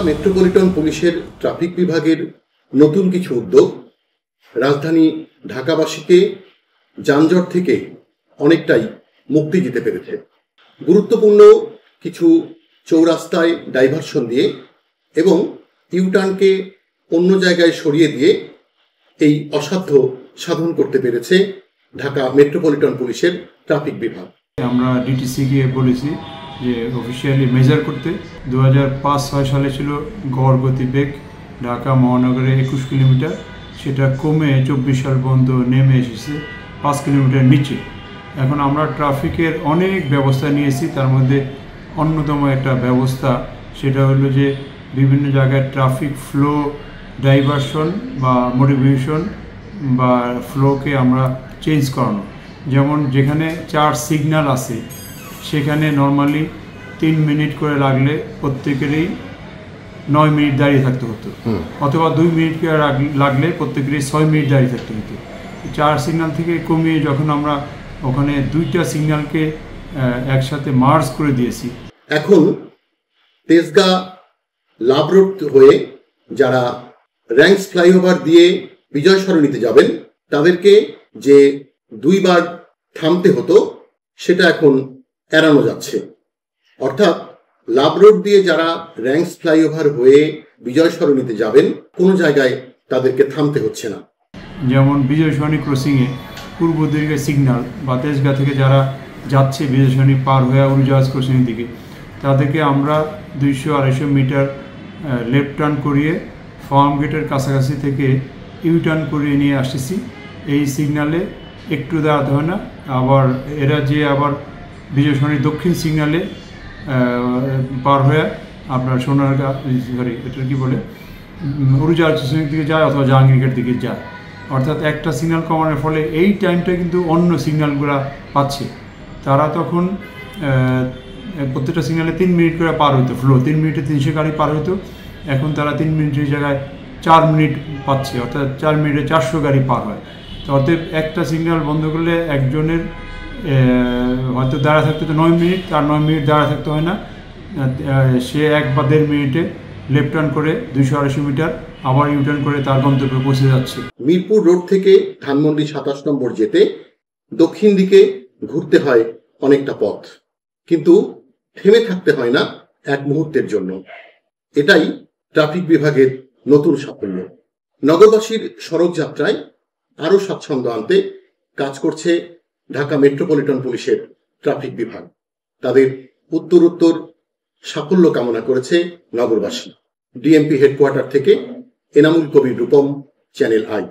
Metropolitan পুলিশের traffic বিভাগের নতুন কিছু উদ্যোগ রাজধানী ঢাকাবাসীকে যানজট থেকে অনেকটাই মুক্তি দিতে পেরেছে। গুরুত্বপূর্ণ কিছু চৌরাস্তায় ডাইভারশন দিয়ে এবং ইউটার্নকে অন্য জায়গায় সরিয়ে দিয়ে এই অসাধ্য সাধন করতে পেরেছে ঢাকা মেট্রোপলিটন পুলিশের ট্রাফিক বিভাগ। আমরা ডিটিসিকে বলেছি যে অফিসিয়ালি মেজার করতে 2005-06 সালে ছিল গড় গতিবেগ ঢাকা মহানগরে 21 কিলোমিটার, সেটা কমে 24 সাল পর্যন্ত নেমে এসেছে 5 কিলোমিটার নিচে। এখন আমরা ট্রাফিকের অনেক ব্যবস্থা নিয়েছি, তার মধ্যে অন্যতম একটা ব্যবস্থা সেটা হলো যে বিভিন্ন জায়গায় ট্রাফিক ফ্লো ডাইভারশন বা মডিফিকেশন বা ফ্লোকে আমরা চেঞ্জ করানো। যেমন যেখানে 4 সিগন্যাল আছে সেখানে নর্মালি 3 মিনিট করে লাগলে প্রত্যেকেরই 9 মিনিট দাঁড়িয়ে থাকতে হতো, অথবা 2 মিনিট করে লাগলে প্রত্যেকেরই 6 মিনিট দাঁড়িয়ে থাকতে হতো। 4 সিগন্যাল থেকে কমিয়ে যখন আমরা ওখানে 2টা সিগন্যালকে একসাথে মার্জ করে দিয়েছি। এখন তেজগাঁ লাভ রোড হয়ে যারা র্যাঙ্কস ফ্লাইওভার দিয়ে বিজয় সরণিতে যাবেন তাদেরকে যে 2 বার থামতে হতো সেটা এখন এড়ানো যাচ্ছে। অর্থাৎ লাভ রোড দিয়ে যারা র্যাঙ্কস ফ্লাইওভার হয়ে বিজয় সরণিতে যাবেন কোনো জায়গায় তাদেরকে থামতে হচ্ছে না। যেমন বিজয় সরণি ক্রসিংয়ে পূর্ব দিকে সিগন্যাল বা তেজগাঁ থেকে যারা যাচ্ছে বিজয় সরণি পার হয়ে উড়োজাহাজ ক্রসিংয়ের দিকে তাদেরকে আমরা 200-250 মিটার লেফট টার্ন করিয়ে ফার্ম গেটের কাছাকাছি থেকে ইউটার্ন করিয়ে নিয়ে আসতেছি। এই সিগন্যালে একটু দাঁড়াতে হয় না, আবার এরা যে আবার বিজয় সরণির দক্ষিণ সিগন্যালে পার হয়ে আপনার সোনারগাঁ এটা কি বলে উড়োজাহাজ ক্রসিংয়ের দিকে যায় অথবা জাহাঙ্গীরঘাট দিকে যায়। অর্থাৎ একটা সিগন্যাল কমানোর ফলে এই টাইমটা কিন্তু অন্য সিগন্যালগুলো পাচ্ছে। তারা তখন প্রত্যেকটা সিগন্যালে 3 মিনিট করে পার হতো, ফ্লো 3 মিনিটে 300 গাড়ি পার হতো, এখন তারা 3 মিনিটের জায়গায় 4 মিনিট পাচ্ছে, অর্থাৎ 4 মিনিটে 400 গাড়ি পার হয়। তো অতএব একটা সিগন্যাল বন্ধ করলে একজনের হয়তো দাঁড়া থাকতে তো 9 মিনিট, তার 9 মিনিট দাঁড়া থাকতে হয় না, সে 1 বা 1.5 মিনিটে লেফট টার্ন করে 200-250 মিটার আবার ইউটার্ন করে তার গন্তব্যে পৌঁছে যাচ্ছে। মিরপুর রোড থেকে ধানমন্ডি 27 নম্বর যেতে দক্ষিণ দিকে ঘুরতে হয় অনেকটা পথ, কিন্তু থেমে থাকতে হয় না এক মুহূর্তের জন্য। এটাই ট্রাফিক বিভাগের নতুন সাফল্য। নগরবাসীর সড়ক যাত্রায় আরও স্বাচ্ছন্দ্য আনতে কাজ করছে ঢাকা মেট্রোপলিটন পুলিশের ট্রাফিক বিভাগ। তাদের উত্তরোত্তর সাফল্য কামনা করেছে নগরবাসী। ডিএমপি হেডকোয়ার্টার থেকে এনামুল কবির রূপম, চ্যানেল আই।